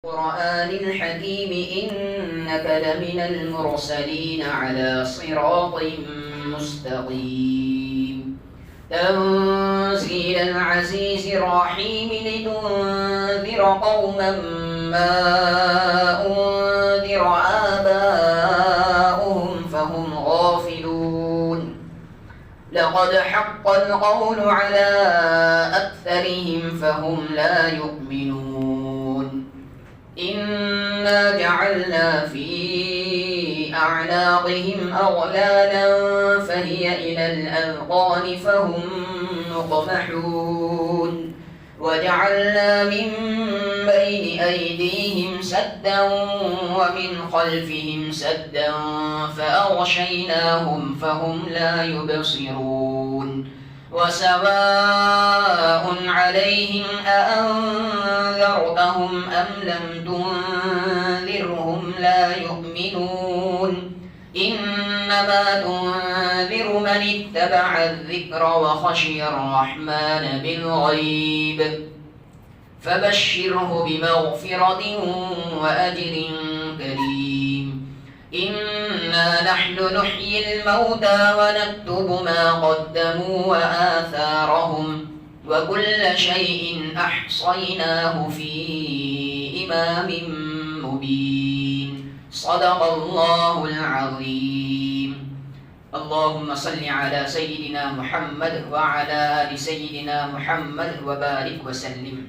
القرآن الحكيم إنك لمن المرسلين على صراط مستقيم تنزيل العزيز الرحيم لتنذر قوما ما أنذر آباؤهم فهم غافلون لقد حق القول على أكثرهم فهم لا يؤمنون إنا جعلنا في أعناقهم أغلالا فهي إلى الأذقان فهم مقمحون وجعلنا من بين أيديهم سدا ومن خلفهم سدا فأغشيناهم فهم لا يبصرون وسواء عليهم أأنذرتهم أم لم تنذرهم لا يؤمنون إنما تنذر من اتبع الذكر وخشي الرحمن بالغيب فبشره بمغفرة وأجر كريم إنا نحن نحيي الموتى ونكتب ما قدموا وآثارهم وكل شيء أحصيناه في إمام مبين صدق الله العظيم. اللهم صل على سيدنا محمد وعلى آل سيدنا محمد وبارك وسلم.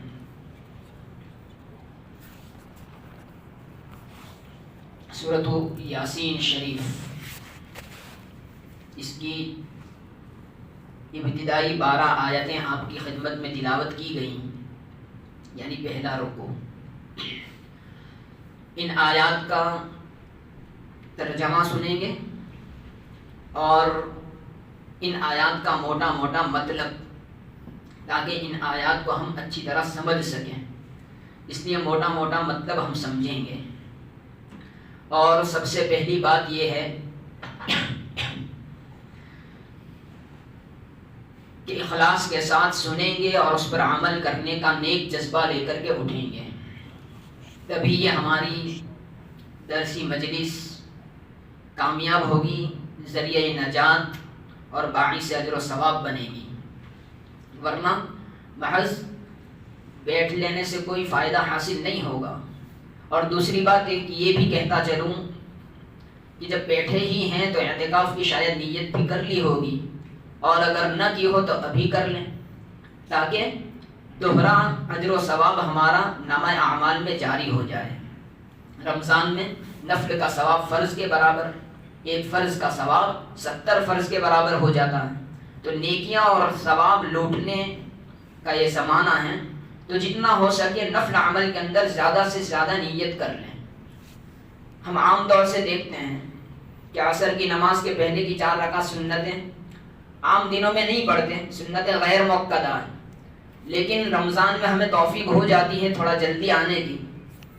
سورۃ یاسین شریف، اس کی ابتدائی 12 آیتیں آپ کی خدمت میں تلاوت کی گئیں، یعنی پہلا رکوع. ان آیات کا ترجمہ سنیں گے اور ان آیات کا موٹا موٹا مطلب، تاکہ ان آیات کو ہم اچھی طرح سمجھ سکیں، اس لیے موٹا موٹا مطلب ہم سمجھیں گے. اور سب سے پہلی بات یہ ہے کہ اخلاص کے ساتھ سنیں گے اور اس پر عمل کرنے کا نیک جذبہ لے کر کے اٹھیں گے، تبھی یہ ہماری درسی مجلس کامیاب ہوگی، ذریعہ نجات اور باعث اجر و ثواب بنے گی. ورنہ محض بیٹھ لینے سے کوئی فائدہ حاصل نہیں ہوگا. اور دوسری بات یہ بھی کہتا چلوں کہ جب بیٹھے ہی ہیں تو اعتکاف کی شاید نیت بھی کر لی ہوگی، اور اگر نہ کی ہو تو ابھی کر لیں، تاکہ دوہرا اجر و ثواب ہمارا نامہ اعمال میں جاری ہو جائے. رمضان میں نفل کا ثواب فرض کے برابر، ایک فرض کا ثواب 70 فرض کے برابر ہو جاتا ہے. تو نیکیاں اور ثواب لوٹنے کا یہ زمانہ ہے، تو جتنا ہو سکے نفل عمل کے اندر زیادہ سے زیادہ نیت کر لیں. ہم عام طور سے دیکھتے ہیں کہ عصر کی نماز کے پہلے کی 4 رکعت سنتیں عام دنوں میں نہیں پڑھتے، سنتیں غیر مؤکدہ ہیں، لیکن رمضان میں ہمیں توفیق ہو جاتی ہے تھوڑا جلدی آنے کی،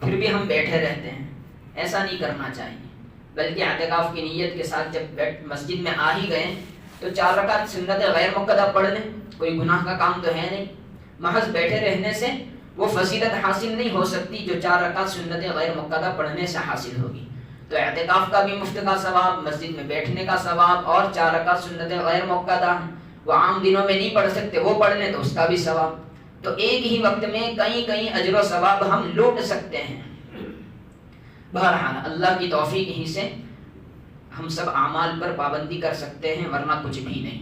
پھر بھی ہم بیٹھے رہتے ہیں. ایسا نہیں کرنا چاہیے، بلکہ اعتکاف کی نیت کے ساتھ جب مسجد میں آ ہی گئے تو 4 رکعت سنتیں غیر مؤکدہ پڑھ لیں، کوئی گناہ کا کام تو ہے نہیں. محض بیٹھے رہنے سے وہ فضیلت حاصل نہیں ہو سکتی جو 4 رکعت سنتیں غیر مؤکدہ پڑھنے سے حاصل ہوگی. تو اعتکاف کا بھی مفت کا ثواب، مسجد میں بیٹھنے کا ثواب، اور 4 رکعت سنتیں غیر مؤکدہ ہیں وہ عام دنوں میں نہیں پڑھ سکتے، وہ پڑھ لیں تو اس کا بھی ثواب. تو ایک ہی وقت میں کئی اجر و ثواب ہم لوٹ سکتے ہیں. بہرحال اللہ کی توفیق ہی سے ہم سب اعمال پر پابندی کر سکتے ہیں، ورنہ کچھ بھی نہیں.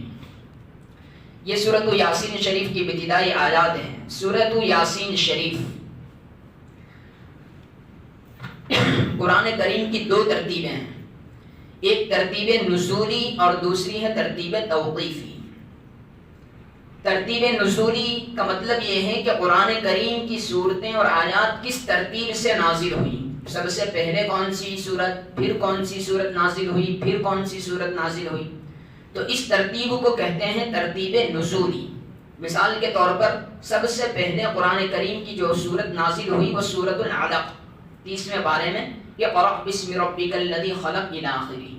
یہ سورۃ یاسین شریف کی ابتدائی آیات ہیں. سورۃ یاسین شریف قرآن کریم کی 2 ترتیبیں ہیں، ایک ترتیب نزولی اور دوسری ہے ترتیب توقیفی. ترتیب نزولی کا مطلب یہ ہے کہ قرآن کریم کی صورتیں اور آیات کس ترتیب سے نازل ہوئیں. سب سے پہلے کون سی صورت، پھر کون سی صورت نازل ہوئی، پھر کون سی صورت نازل ہوئی. تو اس ترتیب کو کہتے ہیں ترتیب نزولی. مثال کے طور پر سب سے پہلے قرآن کریم کی جو صورت نازل ہوئی وہ سورۃ العلق 30ویں پارے میں، اقرأ بسم ربک الذی خلق الی آخری.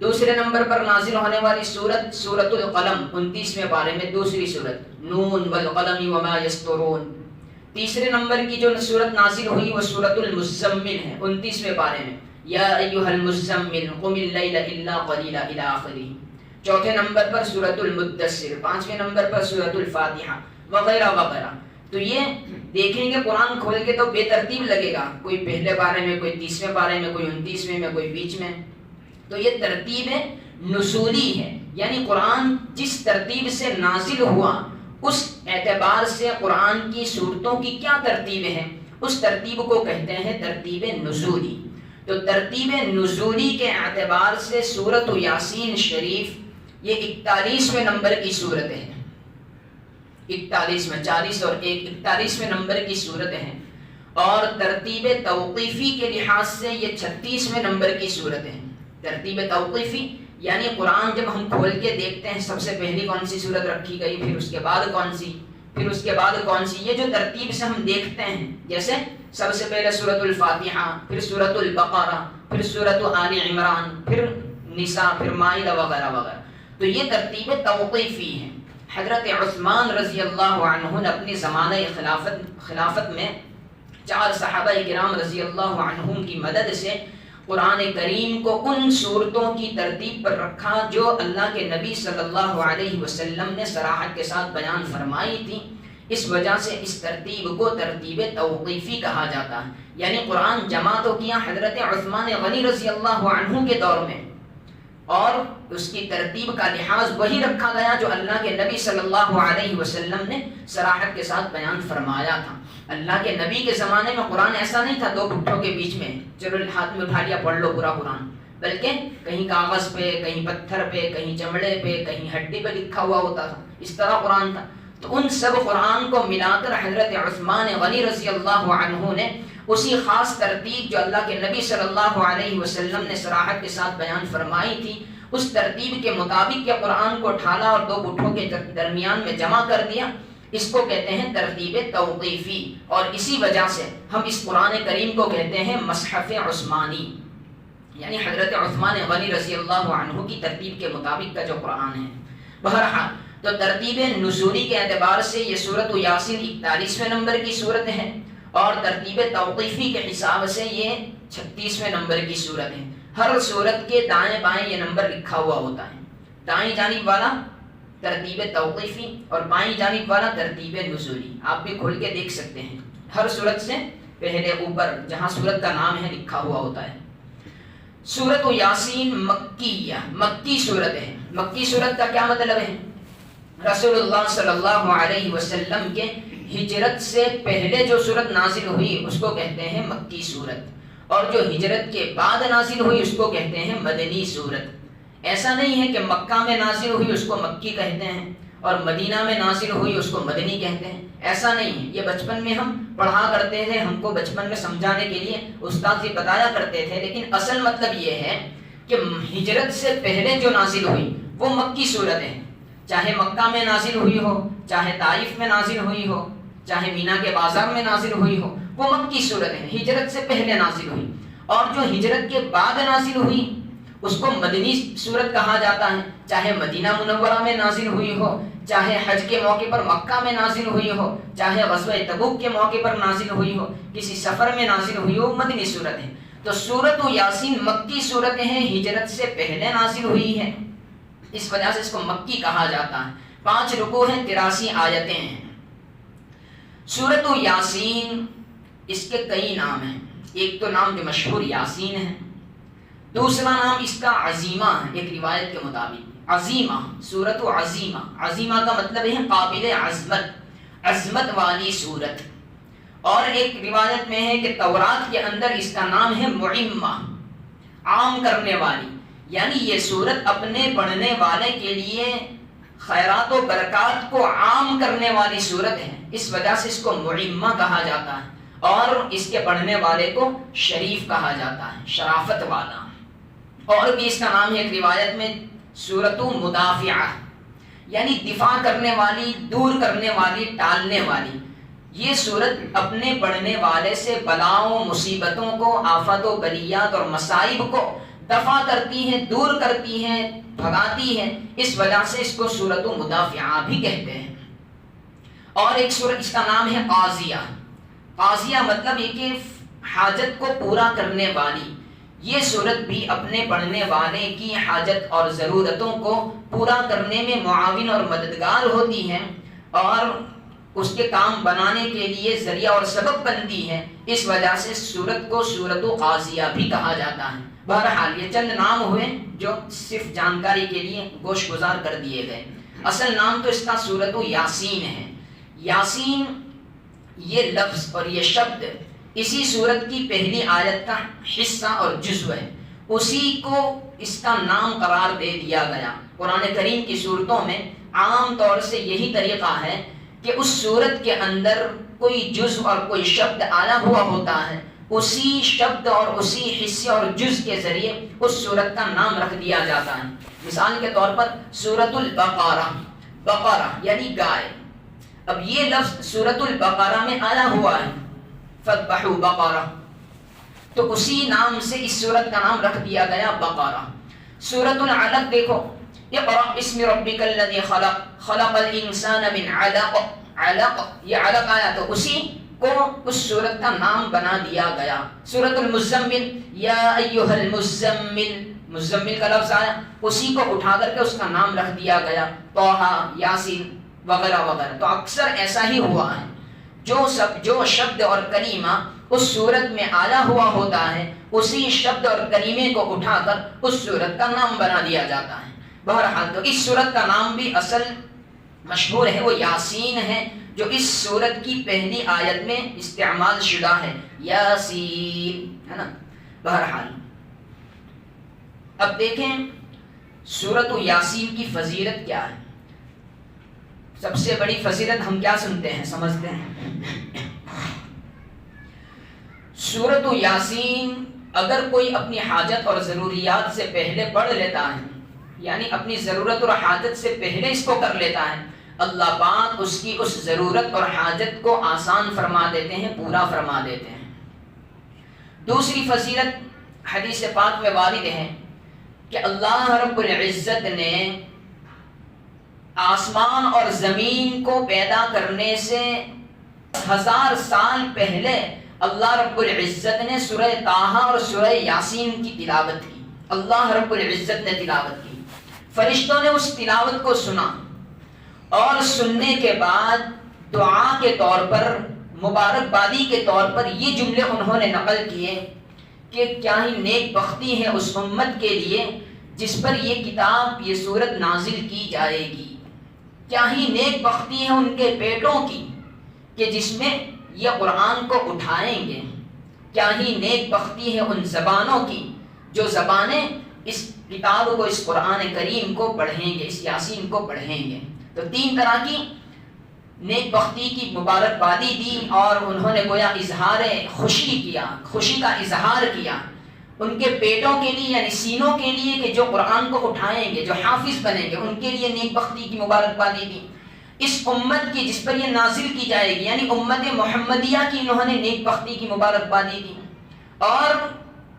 دوسرے نمبر پر نازل ہونے والی سورت سورۃ القلم 29ویں پارے میں دوسری سورت، نون والقلم وما یسطرون. تیسرے نمبر کی جو سورت نازل ہوئی وہ سورۃ المزمل ہے 29ویں پارے میں، یا ایھا المزمل قم اللیل الا قلیلا الی آخرہ۔ چوتھے نمبر پر سورۃ المدثر، پانچویں نمبر پر سورۃ الفاتحہ وغیرہ وغیرہ۔ تو یہ دیکھیں گے قرآن کھول کے تو بے ترتیب لگے گا، کوئی پہلے پارے میں، کوئی 30ویں پارے میں، کوئی 29ویں میں، کوئی بیچ میں۔ تو یہ ترتیب نزولی ہے، یعنی قرآن جس ترتیب سے نازل ہوا اس اعتبار سے قرآن کی صورتوں کی کیا ترتیب ہے، اس ترتیب کو کہتے ہیں ترتیب نزولی۔ تو ترتیب نزولی کے اعتبار سے سورۃ یاسین شریف یہ 41ویں نمبر کی صورت ہے، 41 40 اور 41ویں نمبر کی صورت ہے، اور ترتیب توقیفی کے لحاظ سے یہ 36ویں نمبر کی صورت ہے۔ ترتیب توقیفی یعنی قرآن جب ہم کھول کے دیکھتے ہیں سب سے پہلی کون سی صورت رکھی گئی، پھر اس کے بعد کون سی، پھر اس کے بعد کون سی، یہ جو ترتیب سے ہم دیکھتے ہیں، جیسے سب سے پہلے سورۃ الفاتحہ، پھر سورۃ البقرہ، پھر سورۃ آل عمران، پھر نساء، پھر مائدہ وغیرہ وغیرہ، تو یہ ترتیب توقیفی ہے۔ حضرت عثمان رضی اللہ عنہ نے اپنی زمانہ خلافت میں 4 صحابہ کرام رضی اللہ عنہم کی مدد سے قرآن کریم کو ان صورتوں کی ترتیب پر رکھا جو اللہ کے نبی صلی اللہ علیہ وسلم نے صراحت کے ساتھ بیان فرمائی تھی۔ اس وجہ سے اس ترتیب کو ترتیب توقیفی کہا جاتا ہے، یعنی قرآن جمع تو کیا حضرت عثمان غنی رضی اللہ عنہ کے دور میں، اور اس کی ترتیب کا لحاظ وہی رکھا گیا جو اللہ کے نبی صلی اللہ علیہ وسلم نے صراحت کے ساتھ بیان فرمایا تھا۔ اللہ کے نبی کے زمانے میں قرآن ایسا نہیں تھا 2 گھٹوں کے بیچ میں چلو ہاتھ میں اٹھا لیا پڑھ لو پورا قرآن، بلکہ کہیں کاغذ پہ، کہیں پتھر پہ، کہیں چمڑے پہ، کہیں ہڈی پہ لکھا ہوا ہوتا تھا، اس طرح قرآن تھا۔ تو ان سب قرآن کو ملا کر حضرت عثمان غنی رضی اللہ عنہ نے اسی خاص ترتیب جو اللہ کے نبی صلی اللہ علیہ وسلم نے صراحت کے ساتھ بیان فرمائی تھی، اس ترتیب کے مطابق یہ قرآن کو ڈھالا اور 2 گٹھوں کے درمیان میں جمع کر دیا۔ اس کو کہتے ہیں ترتیب توقیفی، اور اسی وجہ سے ہم اس قرآن کریم کو کہتے ہیں مصحف عثمانی، یعنی حضرت عثمان غنی رضی اللہ عنہ کی ترتیب کے مطابق کا جو قرآن ہے۔ بہرحال تو ترتیب نزولی کے اعتبار سے یہ سورۃ یاسین 41ویں نمبر کی صورت ہے، اور ترتیب توقیفی کے حساب سے یہ 36ویں نمبر کی صورت ہے۔ ہر صورت کے دائیں بائیں یہ نمبر لکھا ہوا ہوتا ہے، دائیں جانب والا ترتیب توقیفی اور بائیں جانب والا ترتیب نزولی، آپ بھی کھول کے دیکھ سکتے ہیں۔ ہر صورت سے پہلے اوپر جہاں صورت کا نام ہے لکھا ہوا ہوتا ہے۔ سورۃ یاسین مکیہ، مکی صورت ہے۔ مکی صورت کا کیا مطلب ہے؟ رسول اللہ صلی اللہ علیہ وسلم کے ہجرت سے پہلے جو صورت نازل ہوئی اس کو کہتے ہیں مکی صورت، اور جو ہجرت کے بعد نازل ہوئی اس کو کہتے ہیں مدنی صورت۔ ایسا نہیں ہے کہ مکہ میں نازل ہوئی اس کو مکی کہتے ہیں اور مدینہ میں نازل ہوئی اس کو مدنی کہتے ہیں، ایسا نہیں ہے۔ یہ بچپن میں ہم پڑھا کرتے تھے، ہم کو بچپن میں سمجھانے کے لیے استاد یہ بتایا کرتے تھے، لیکن اصل مطلب یہ ہے کہ ہجرت سے پہلے جو نازل ہوئی وہ مکی صورت ہے، چاہے مکہ میں نازل ہوئی ہو، چاہے طائف میں نازل ہوئی ہو، چاہے مینا کے بازار میں نازل ہوئی ہو، وہ مکی صورت ہے، ہجرت سے پہلے نازل ہوئی۔ اور جو ہجرت کے بعد نازل ہوئی اس کو مدنی صورت کہا جاتا ہے، چاہے مدینہ منورہ میں نازل ہوئی ہو، چاہے حج کے موقع پر مکہ میں نازل ہوئی ہو، چاہے غزوہ تبوک کے موقع پر نازل ہوئی ہو، کسی سفر میں نازل ہوئی ہو، مدنی صورت ہے۔ تو سورۃ یاسین مکی صورتیں ہیں، ہجرت سے پہلے نازل ہوئی ہے، اس وجہ سے اس کو مکی کہا جاتا ہے۔ 5 رکوع ہیں، 83 آیتیں ہیں۔ سورۃ یاسین اس کے کئی نام ہیں، ایک تو نام جو مشہور یاسین ہے، دوسرا نام اس کا عظیمہ ہے، ایک روایت کے مطابق عظیمہ، سورۃ عظیمہ۔ عظیمہ کا مطلب ہے قابل عظمت، عظمت والی سورت۔ اور ایک روایت میں ہے کہ تورات کے اندر اس کا نام ہے معمہ، عام کرنے والی، یعنی یہ سورت اپنے پڑھنے والے کے لیے خیرات و برکات کو عام کرنے والی سورت ہے، اس وجہ سے اس کو معمہ کہا جاتا ہے، اور اس کے پڑھنے والے کو شریف کہا جاتا ہے، شرافت والا۔ اور بھی اس کا نام ہے ایک روایت میں سورۃ مدافعہ، یعنی دفاع کرنے والی، دور کرنے والی، ٹالنے والی۔ یہ سورت اپنے پڑھنے والے سے بلاؤں، مصیبتوں کو، آفات و بلیات اور مصائب کو دفع کرتی ہیں، دور کرتی ہیں، بھگاتی ہیں، اس وجہ سے اس کو سورۃ مدافعہ بھی کہتے ہیں۔ اور ایک سورت اس کا نام ہے قاضیہ، قاضیہ مطلب یہ کہ حاجت کو پورا کرنے والی، یہ صورت بھی اپنے پڑھنے والے کی حاجت اور ضرورتوں کو پورا کرنے میں معاون اور مددگار ہوتی ہے، اور اس کے کام بنانے کے لیے ذریعہ اور سبب بنتی ہے۔ اس وجہ سے سورت کو سورت قاضیہ بھی کہا جاتا ہے۔ بہرحال یہ چند نام ہوئے جو صرف جانکاری کے لیے گوش گزار کر دیے گئے۔ اصل نام تو اس کا سورت یاسین ہے۔ یاسین یہ لفظ اور یہ شبد اسی سورت کی پہلی آیت کا حصہ اور جزو ہے، اسی کو اس کا نام قرار دے دیا گیا۔ قرآن کریم کی صورتوں میں عام طور سے یہی طریقہ ہے کہ اس صورت کے اندر کوئی جزو اور کوئی شبد آیا ہوا ہوتا ہے، اسی شبد اور اسی حصے اور جز کے ذریعے اس صورت کا نام رکھ دیا جاتا ہے۔ مثال کے طور پر سورۃ البقرہ، بقرہ یعنی گائے، اب یہ لفظ سورۃ البقرہ میں آیا ہوا ہے، فذبحوا بقرہ، تو اسی نام سے اس سورت کا نام رکھ دیا گیا بقرہ۔ سورۃ العلق دیکھو، اقرأ بسم ربک الذی خلق، خلق الانسان من علق، علق یہ علق آیا تو اسی کو اس سورت کا نام بنا دیا گیا۔ سورۃ المزمل، یا ایھا المزمل، مزمل کا لفظ آیا، اسی کو اٹھا کر کے اس کا نام رکھ دیا گیا، طٰہٰ، یاسین وغیرہ وغیرہ۔ تو اکثر ایسا ہی ہوا ہے، جو شبد اور کلمہ اس صورت میں آیا ہوا ہوتا ہے، اسی شبد اور کلمے کو اٹھا کر اس صورت کا نام بنا دیا جاتا ہے۔ بہرحال تو اس صورت کا نام بھی اصل مشہور ہے، وہ یاسین ہے، جو اس صورت کی پہلی آیت میں استعمال شدہ ہے، یاسین، ہے نا۔ بہرحال اب دیکھیں سورۃ یاسین کی فضیلت کیا ہے۔ سب سے بڑی فضیلت ہم کیا سنتے ہیں، سمجھتے ہیں؟ سورۃ یاسین اگر کوئی اپنی حاجت اور ضروریات سے پہلے پڑھ لیتا ہے، یعنی اپنی ضرورت اور حاجت سے پہلے اس کو کر لیتا ہے، اللہ پاک اس کی اس ضرورت اور حاجت کو آسان فرما دیتے ہیں، پورا فرما دیتے ہیں۔ دوسری فضیلت حدیث پاک میں وارد ہے کہ اللہ رب العزت نے آسمان اور زمین کو پیدا کرنے سے 1000 سال پہلے اللہ رب العزت نے سورہ طٰہٰ اور سورہ یاسین کی تلاوت کی۔ اللہ رب العزت نے تلاوت کی، فرشتوں نے اس تلاوت کو سنا، اور سننے کے بعد دعا کے طور پر، مبارکبادی کے طور پر یہ جملے انہوں نے نقل کیے کہ کیا ہی نیک بختی ہے اس امت کے لیے جس پر یہ کتاب، یہ سورت نازل کی جائے گی، کیا ہی نیک بختی ہے ان کے پیٹوں کی کہ جس میں یہ قرآن کو اٹھائیں گے، کیا ہی نیک بختی ہے ان زبانوں کی جو زبانیں اس کتاب کو، اس قرآن کریم کو پڑھیں گے، اس یاسین کو پڑھیں گے۔ تو 3 طرح کی نیک بختی کی مبارکبادی دی، اور انہوں نے گویا اظہار خوشی کیا، خوشی کا اظہار کیا ان کے پیٹوں کے لیے، یعنی سینوں کے لیے، کہ جو قرآن کو اٹھائیں گے، جو حافظ بنیں گے، ان کے لیے نیک بختی کی مبارکبادی دی۔ اس امت کی جس پر یہ نازل کی جائے گی، یعنی امت محمدیہ کی، انہوں نے نیک بختی کی مبارکبادی دی۔ اور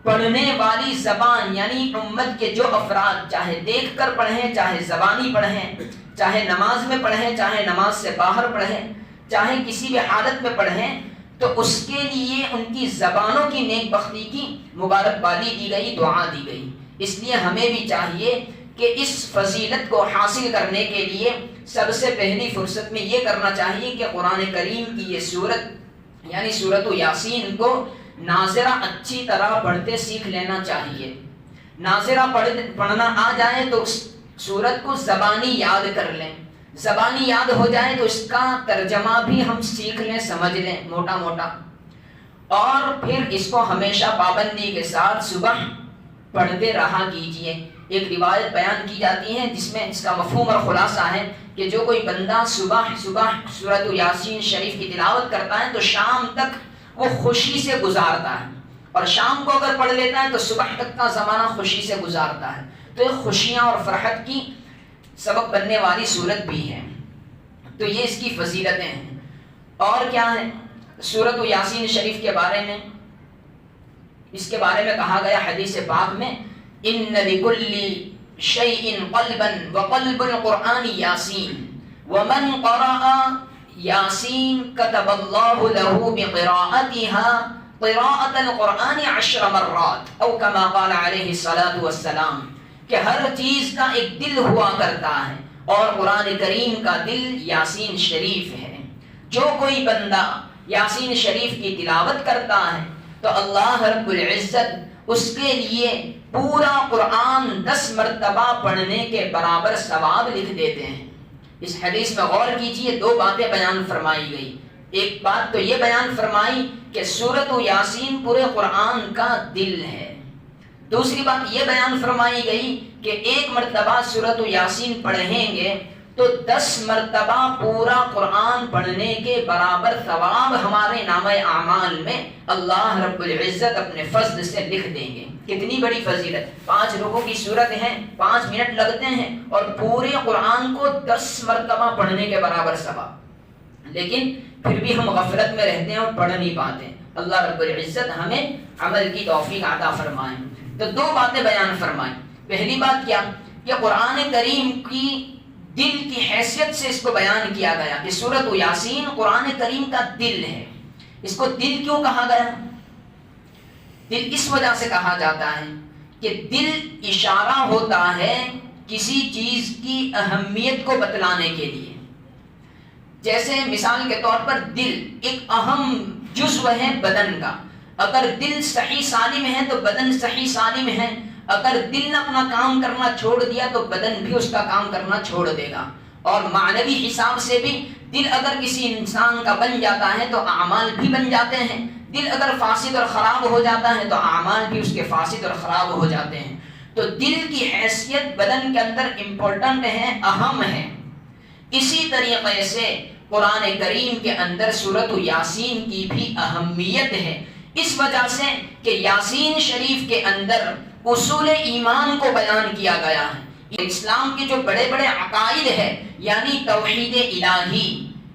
پڑھنے والی زبان، یعنی امت کے جو افراد چاہے دیکھ کر پڑھیں، چاہے زبانی پڑھیں، چاہے نماز میں پڑھیں، چاہے نماز سے باہر پڑھیں، چاہے کسی بھی حالت میں پڑھیں، تو اس کے لیے ان کی زبانوں کی نیک بختی کی مبارکبادی دی گئی، دعا دی گئی۔ اس لیے ہمیں بھی چاہیے کہ اس فضیلت کو حاصل کرنے کے لیے سب سے پہلی فرصت میں یہ کرنا چاہیے کہ قرآن کریم کی یہ سورت یعنی سورۃ یاسین کو ناظرہ اچھی طرح پڑھتے سیکھ لینا چاہیے۔ ناظرہ پڑھنا آ جائے تو اس سورت کو زبانی یاد کر لیں، زبانی یاد ہو جائے تو اس کا ترجمہ بھی ہم سیکھ لیں، سمجھ لیں موٹا موٹا، اور پھر اس کو ہمیشہ پابندی کے ساتھ صبح پڑھتے رہا کیجئے۔ ایک روایت بیان کی جاتی ہے جس میں اس کا مفہوم اور خلاصہ ہے کہ جو کوئی بندہ صبح سورۃ یاسین شریف کی تلاوت کرتا ہے تو شام تک وہ خوشی سے گزارتا ہے، اور شام کو اگر پڑھ لیتا ہے تو صبح تک کا زمانہ خوشی سے گزارتا ہے۔ تو یہ خوشیاں اور فرحت کی سبب بننے والی صورت بھی ہے۔ تو یہ اس کی فضیلتیں ہیں۔ اور کیا ہے سورۃ یاسین شریف کے بارے میں؟ اس کے بارے میں کہا گیا حدیث پاک میں، ان لکل شیء قلبا وقلب القرآن یاسین ومن قرأ یاسین کتب اللہ لہ بقراءتها قراءۃ القرآن 10 مرات او کما قال علیہ الصلاۃ والسلام، کہ ہر چیز کا ایک دل ہوا کرتا ہے اور قرآن کریم کا دل یاسین شریف ہے۔ جو کوئی بندہ یاسین شریف کی تلاوت کرتا ہے تو اللہ رب العزت اس کے لیے پورا قرآن 10 مرتبہ پڑھنے کے برابر ثواب لکھ دیتے ہیں۔ اس حدیث میں غور کیجئے، 2 باتیں بیان فرمائی گئی۔ ایک بات تو یہ بیان فرمائی کہ سورۃ یاسین پورے قرآن کا دل ہے۔ دوسری بات یہ بیان فرمائی گئی کہ ایک مرتبہ سورۃ یاسین پڑھیں گے تو 10 مرتبہ پورا قرآن پڑھنے کے برابر ثواب ہمارے نامہ اعمال میں اللہ رب العزت اپنے فضل سے لکھ دیں گے۔ کتنی بڑی فضیلت! 5 رکوع کی صورت ہے، 5 منٹ لگتے ہیں اور پورے قرآن کو 10 مرتبہ پڑھنے کے برابر ثواب۔ لیکن پھر بھی ہم غفلت میں رہتے ہیں اور پڑھ نہیں پاتے۔ اللہ رب العزت ہمیں عمل کی توفیق عطا فرمائے۔ تو 2 باتیں بیان فرمائیں۔ پہلی بات کیا کہ قرآن کریم کی دل کی حیثیت سے اس کو بیان کیا گیا کہ سورۃ یاسین قرآن کریم کا دل ہے۔ اس کو دل کیوں کہا گیا؟ دل اس وجہ سے کہا جاتا ہے کہ دل اشارہ ہوتا ہے کسی چیز کی اہمیت کو بتلانے کے لیے۔ جیسے مثال کے طور پر دل ایک اہم جزو ہے بدن کا، اگر دل صحیح سالم ہے تو بدن صحیح سالم ہے، اگر دل نے اپنا کام کرنا چھوڑ دیا تو بدن بھی اس کا کام کرنا چھوڑ دے گا۔ اور معنوی حساب سے بھی دل اگر کسی انسان کا بن جاتا ہے تو اعمال بھی بن جاتے ہیں، دل اگر فاسد اور خراب ہو جاتا ہے تو اعمال بھی اس کے فاسد اور خراب ہو جاتے ہیں۔ تو دل کی حیثیت بدن کے اندر امپورٹنٹ ہے، اہم ہے۔ اسی طریقے سے قرآن کریم کے اندر سورۃ یاسین کی بھی اہمیت ہے، اس وجہ سے کہ یاسین شریف کے اندر اصول ایمان کو بیان کیا گیا ہے۔ اسلام کے جو بڑے بڑے عقائد ہیں، یعنی توحید الہی،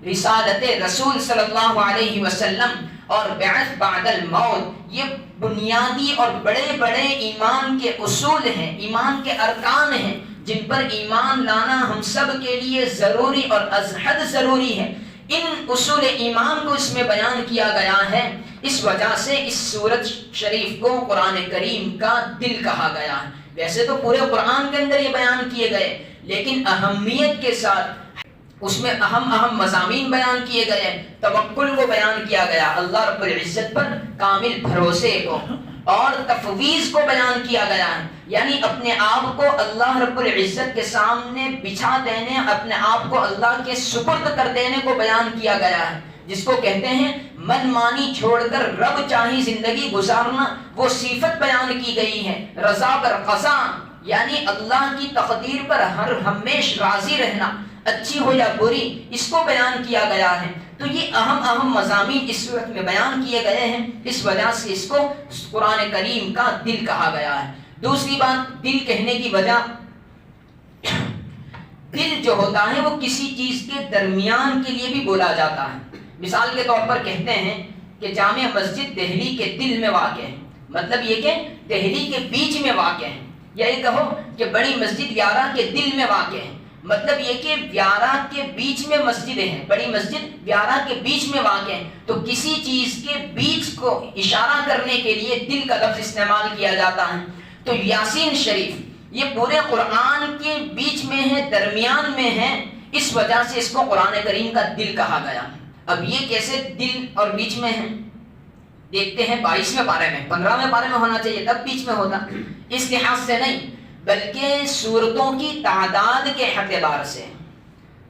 رسالت رسول صلی اللہ علیہ وسلم اور بعث بعد الموت، یہ بنیادی اور بڑے بڑے ایمان کے اصول ہیں، ایمان کے ارکان ہیں، جن پر ایمان لانا ہم سب کے لیے ضروری اور از حد ضروری ہے۔ ان اصول ایمان کو اس میں بیان کیا گیا ہے، اس وجہ سے اس سورت شریف کو قرآن کریم کا دل کہا گیا ہے۔ ویسے تو پورے قرآن کے اندر یہ بیان کیے گئے، لیکن اہمیت کے ساتھ اس میں اہم مضامین بیان کیے گئے، توکل کو بیان کیا گیا، اللہ رب العزت پر کامل بھروسے کو، اور تفویض کو بیان کیا گیا ہے، یعنی اپنے آپ کو اللہ رب العزت کے سامنے بچھا دینے، اپنے آپ کو اللہ کے سپرد کر دینے کو بیان کیا گیا ہے، جس کو کہتے ہیں من مانی چھوڑ کر رب چاہی زندگی گزارنا، وہ صفت بیان کی گئی ہے۔ رضا پر قضا، یعنی اللہ کی تقدیر پر ہر ہمیش راضی رہنا، اچھی ہو یا بری، اس کو بیان کیا گیا ہے۔ تو یہ اہم مضامین اس صورت میں بیان کیے گئے ہیں، اس وجہ سے اس کو قرآن کریم کا دل کہا گیا ہے۔ دوسری بات، دل کہنے کی وجہ، دل جو ہوتا ہے وہ کسی چیز کے درمیان کے لیے بھی بولا جاتا ہے۔ مثال کے طور پر کہتے ہیں کہ جامع مسجد دہلی کے دل میں واقع ہے، مطلب یہ کہ دہلی کے بیچ میں واقع ہے، یا یہ کہو کہ بڑی مسجد ویارہ کے دل میں واقع ہے، مطلب یہ کہ ویارہ کے بیچ میں مسجد ہے، بڑی مسجد ویارہ کے بیچ میں واقع ہے۔ تو کسی چیز کے بیچ کو اشارہ کرنے کے لیے دل کا لفظ استعمال کیا جاتا ہے۔ تو یاسین شریف یہ پورے قرآن کے بیچ میں ہے، درمیان میں ہے، اس وجہ سے اس کو قرآن کریم کا دل کہا گیا۔ اب یہ کیسے دل اور بیچ میں ہے؟ دیکھتے ہیں 22ویں پارے میں، 15ویں پارے میں ہونا چاہیے تب بیچ میں ہوتا، اس لحاظ سے نہیں بلکہ سورتوں کی تعداد کے اعتبار سے،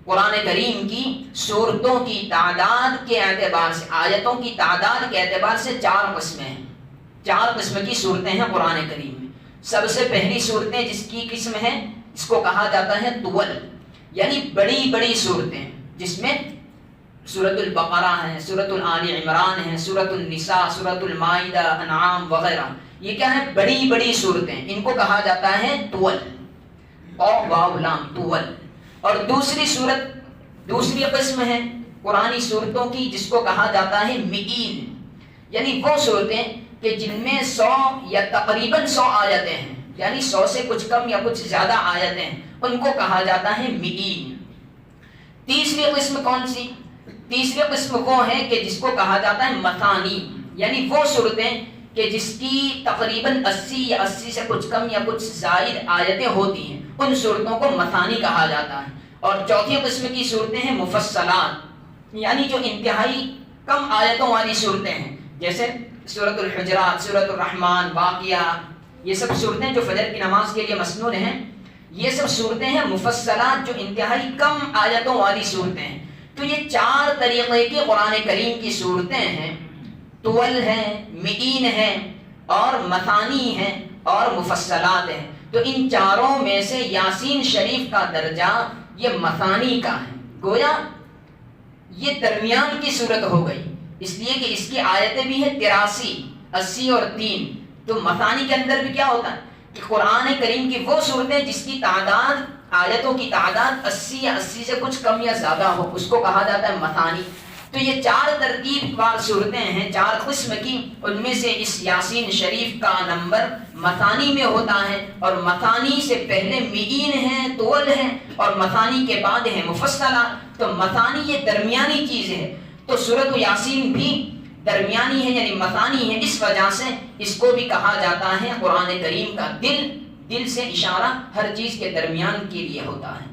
قرآن کریم کی سورتوں کی تعداد کے اعتبار سے، آیتوں کی تعداد کے اعتبار سے 4 قسمیں ہیں، 4 قسم کی صورتیں ہیں قرآن کریم میں۔ سب سے پہلی صورتیں جس کی قسم ہے، اس کو کہا جاتا ہے طول، یعنی بڑی بڑی صورتیں، جس میں سورۃ البقرہ ہے، سورۃ آل عمران ہے، سورۃ النساء، سورۃ المائدہ، انعام وغیرہ، یہ کیا ہے؟ بڑی بڑی صورتیں، ان کو کہا جاتا ہے طول، اور واو لام طول۔ اور دوسری قسم ہے قرآنی صورتوں کی جس کو کہا جاتا ہے مئین، یعنی وہ صورتیں کہ جن میں 100 یا تقریباً 100 آیتیں ہیں، یعنی 100 سے کچھ کم یا کچھ زیادہ آیتیں ہیں، ان کو کہا جاتا ہے مئین۔ تیسری قسم کون سی؟ تیسری قسم وہ ہے کہ جس کو کہا جاتا ہے مثانی، یعنی وہ صورتیں کہ جس کی تقریباً 80 یا 80 سے کچھ کم یا کچھ زائد آیتیں ہوتی ہیں، ان صورتوں کو مثانی کہا جاتا ہے۔ اور چوتھی قسم کی صورتیں ہیں مفصلات، یعنی جو انتہائی کم آیتوں والی صورتیں ہیں، جیسے سورۃ الحجرات، سورۃ الرحمن، واقعہ، یہ سب صورتیں جو فجر کی نماز کے لیے مسنون ہیں، یہ سب صورتیں ہیں مفصلات جو انتہائی کم آیتوں والی صورتیں ہیں۔ تو یہ 4 طریقے کی قرآن کریم کی صورتیں ہیں، طول ہیں، مئین ہیں، اور مثانی ہیں، اور مفصلات ہیں۔ تو ان چاروں میں سے یاسین شریف کا درجہ یہ مثانی کا ہے، گویا یہ درمیان کی صورت ہو گئی، اس لیے کہ اس کی آیتیں بھی ہیں 83، 80 اور 3۔ تو مثانی کے اندر بھی کیا ہوتا ہے کہ قرآن کریم کی وہ صورتیں جس کی تعداد، آیتوں کی تعداد 80 یا 80 سے کچھ کم یا زیادہ ہو، اس کو کہا جاتا ہے مثانی۔ تو یہ 4 ترتیب وار صورتیں ہیں، 4 قسم کی، ان میں سے اس یاسین شریف کا نمبر مثانی میں ہوتا ہے، اور مثانی سے پہلے مئین ہیں، طول ہیں، اور مثانی کے بعد ہے مفصلات۔ تو مثانی یہ درمیانی چیز ہے، تو سورۃ یاسین بھی درمیانی ہے، یعنی مثانی ہے، اس وجہ سے اس کو بھی کہا جاتا ہے قرآن کریم کا دل۔ دل سے اشارہ ہر چیز کے درمیان کے لیے ہوتا ہے۔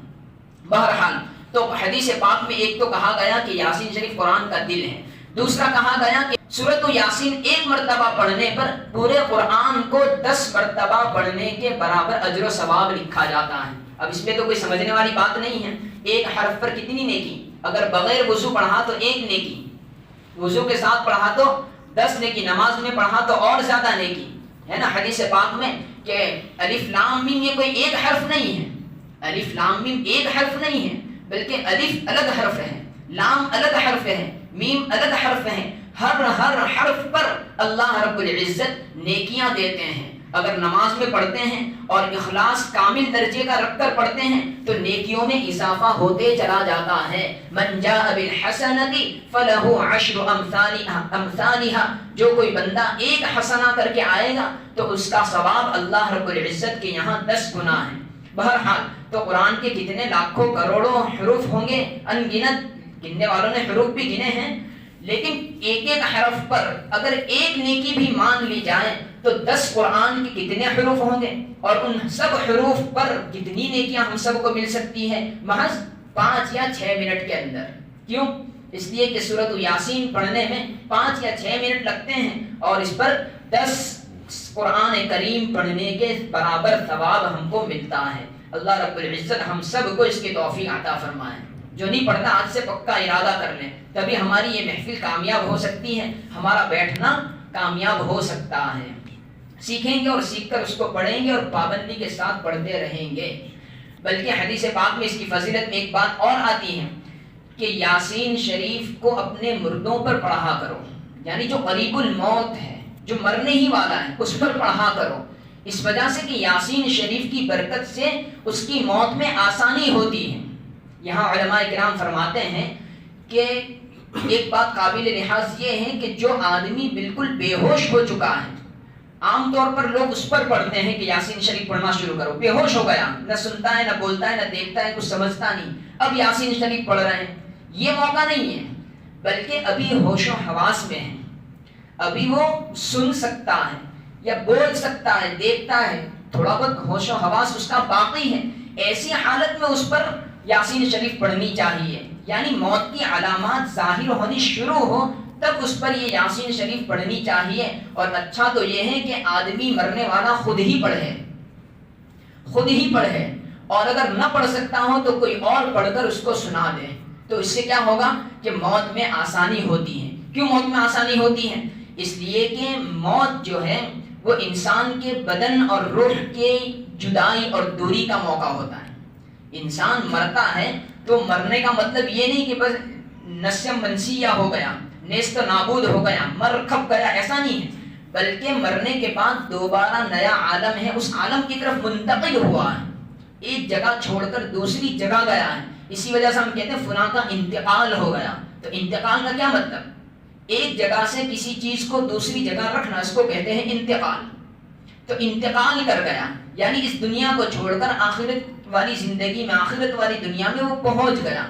بہرحال تو حدیث پاک میں ایک تو کہا گیا کہ یاسین شریف قرآن کا دل ہے، دوسرا کہا گیا کہ سورۃ یاسین ایک مرتبہ پڑھنے پر پورے قرآن کو 10 مرتبہ پڑھنے کے برابر اجر و ثواب لکھا جاتا ہے۔ اب اس میں تو کوئی سمجھنے والی بات نہیں ہے، ایک حرف پر کتنی نیکی؟ اگر بغیر وضو پڑھا تو 1 نیکی، وضو کے ساتھ پڑھا تو 10 نیکی، نماز میں پڑھا تو اور زیادہ نیکی ہے نا۔ حدیث پاک میں کہ الف لام میم یہ کوئی ایک حرف نہیں ہے، الف لام میم ایک حرف نہیں ہے، بلکہ الف الگ حرف ہے، لام الگ حرف ہے، میم الگ حرف ہے، ہر حرف پر اللہ رب العزت نیکیاں دیتے ہیں۔ اگر نماز میں پڑھتے ہیں اور اخلاص کامل درجے کا رکھ کر پڑھتے ہیں تو نیکیوں میں اضافہ ہوتے چلا جاتا ہے۔ من جاء بالحسنۃ فلہ عشر امثالها، جو کوئی بندہ ایک حسنہ کر کے آئے گا تو اس کا ثواب اللہ رب العزت کے یہاں 10 گنا ہے۔ بہرحال تو قرآن کے کتنے لاکھوں کروڑوں حروف ہوں گے، ان گنت، گننے والوں نے حروف بھی گنے ہیں، لیکن ایک ایک حرف پر اگر ایک نیکی بھی مان لی جائے تو 10 قرآن کے کتنے حروف ہوں گے، اور ان سب حروف پر کتنی نیکیاں ہم سب کو مل سکتی ہے محض 5 یا 6 منٹ کے اندر۔ کیوں؟ اس لیے کہ سورۃ یاسین پڑھنے میں 5 یا 6 منٹ لگتے ہیں، اور اس پر 10 قرآن کریم پڑھنے کے برابر ثواب ہم کو ملتا ہے۔ اللہ رب العزت ہم سب کو اس کی توفیق عطا فرمائے۔ جو نہیں پڑھتا آج سے پکا ارادہ کر لیں، تبھی ہماری یہ محفل کامیاب ہو سکتی ہے، ہمارا بیٹھنا کامیاب ہو سکتا ہے۔ سیکھیں گے اور سیکھ کر اس کو پڑھیں گے اور پابندی کے ساتھ پڑھتے رہیں گے۔ بلکہ حدیث پاک میں اس کی فضیلت میں ایک بات اور آتی ہے کہ یاسین شریف کو اپنے مردوں پر پڑھا کرو، یعنی جو قریب الموت ہے، جو مرنے ہی والا ہے، اس پر پڑھا کرو، اس وجہ سے کہ یاسین شریف کی برکت سے اس کی موت میں آسانی ہوتی ہے۔ یہاں علماء کرام فرماتے ہیں کہ ایک بات قابل لحاظ یہ ہے کہ جو آدمی بالکل بے ہوش ہو چکا ہے، عام طور پر لوگ اس پر پڑھتے ہیں کہ یاسین شریف پڑھنا شروع کرو، بے ہوش ہو گیا، نہ سنتا ہے، نہ بولتا ہے، نہ دیکھتا ہے، کچھ سمجھتا نہیں، اب یاسین شریف پڑھ رہے ہیں، یہ موقع نہیں ہے، بلکہ ابھی ہوش و حواس میں ہے، ابھی وہ سن سکتا ہے یا بول سکتا ہے، دیکھتا ہے، تھوڑا بہت ہوش و حواس اس کا باقی ہے، ایسی حالت میں اس پر یاسین شریف پڑھنی چاہیے، یعنی موت کی علامات ظاہر ہونی شروع ہو تب اس پر یہ یاسین شریف پڑھنی چاہیے۔ اور اچھا تو یہ ہے کہ آدمی مرنے والا خود ہی پڑھے، اور اگر نہ پڑھ سکتا ہو تو کوئی اور پڑھ کر اس کو سنا دے، تو اس سے کیا ہوگا کہ موت میں آسانی ہوتی ہے۔ کیوں موت میں آسانی ہوتی ہے؟ اس لیے کہ موت جو ہے وہ انسان کے بدن اور روح کے جدائی اور دوری کا موقع ہوتا ہے۔ انسان مرتا ہے تو مرنے کا مطلب یہ نہیں کہ بس نسیم منسیہ ہو گیا، نیست نابود ہو گیا، مر کھپ گیا، ایسا نہیں ہے، بلکہ مرنے کے بعد دوبارہ نیا عالم ہے، اس عالم کی طرف منتقل ہوا ہے، ایک جگہ چھوڑ کر دوسری جگہ گیا ہے۔ اسی وجہ سے ہم کہتے ہیں فلاں کا انتقال ہو گیا۔ تو انتقال کا کیا مطلب؟ ایک جگہ سے کسی چیز کو دوسری جگہ رکھنا، اس کو کہتے ہیں انتقال۔ تو انتقال کر گیا، یعنی اس دنیا کو چھوڑ کر آخرت والی زندگی میں، آخرت والی دنیا میں وہ پہنچ گیا۔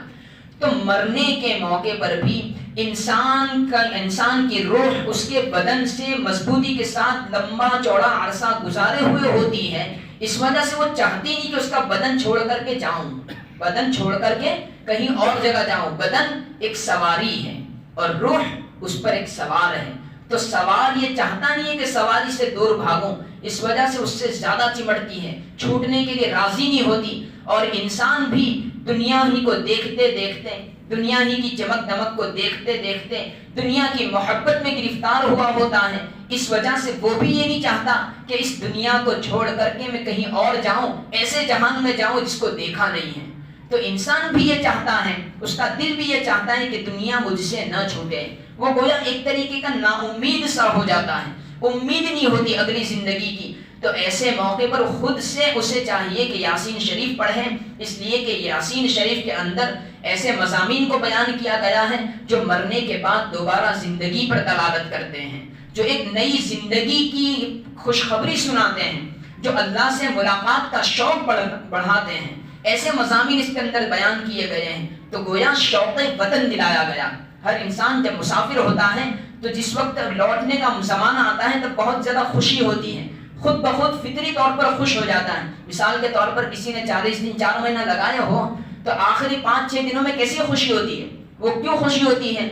تو مرنے کے موقع پر بھی انسان کی روح اس کے بدن سے مضبوطی کے ساتھ لمبا چوڑا عرصہ گزارے ہوئے ہوتی ہے. اس وجہ سے وہ چاہتی نہیں کہ اس کا بدن چھوڑ کر کے جاؤں، بدن چھوڑ کر کے کہیں اور جگہ جاؤں. بدن ایک سواری ہے اور روح اس پر ایک سوار ہے. تو سوار یہ چاہتا نہیں ہے کہ سواری سے دور بھاگوں، اس وجہ سے اس سے زیادہ چمٹتی ہے، چھوٹنے کے لیے راضی نہیں ہوتی. اور انسان بھی دنیا ہی کو دیکھتے دیکھتے، دنیا ہی کی چمک دمک کو دیکھتے دیکھتے دنیا کی محبت میں گرفتار ہوا ہوتا ہے. اس وجہ سے وہ بھی یہ نہیں چاہتا کہ اس دنیا کو چھوڑ کر کے میں کہیں اور جاؤں، ایسے جہان میں جاؤں جس کو دیکھا نہیں ہے. تو انسان بھی یہ چاہتا ہے، اس کا دل بھی یہ چاہتا ہے کہ دنیا مجھ سے نہ چھوٹے. وہ گویا ایک طریقے کا نا امید سا ہو جاتا ہے، امید نہیں ہوتی اگلی زندگی کی. تو ایسے موقع پر خود سے اسے چاہیے کہ یاسین شریف پڑھیں، اس لیے کہ یاسین شریف کے اندر ایسے مضامین کو بیان کیا گیا ہے جو مرنے کے بعد دوبارہ زندگی پر دلالت کرتے ہیں، جو ایک نئی زندگی کی خوشخبری سناتے ہیں، جو اللہ سے ملاقات کا شوق بڑھاتے ہیں. ایسے مضامین اس کے اندر بیان کیے گئے ہیں. تو گویا شوق وطن دلایا گیا. ہر انسان جب مسافر ہوتا ہے تو جس وقت لوٹنے کا زمانہ آتا ہے تب بہت زیادہ خوشی ہوتی ہے، خود بخود فطری طور پر خوش ہو جاتا ہے. مثال کے طور پر کسی نے 40 دن 4 مہینہ لگایا ہو تو آخری 5-6 دنوں میں کیسی خوشی ہوتی ہے؟ وہ کیوں خوشی ہوتی ہے؟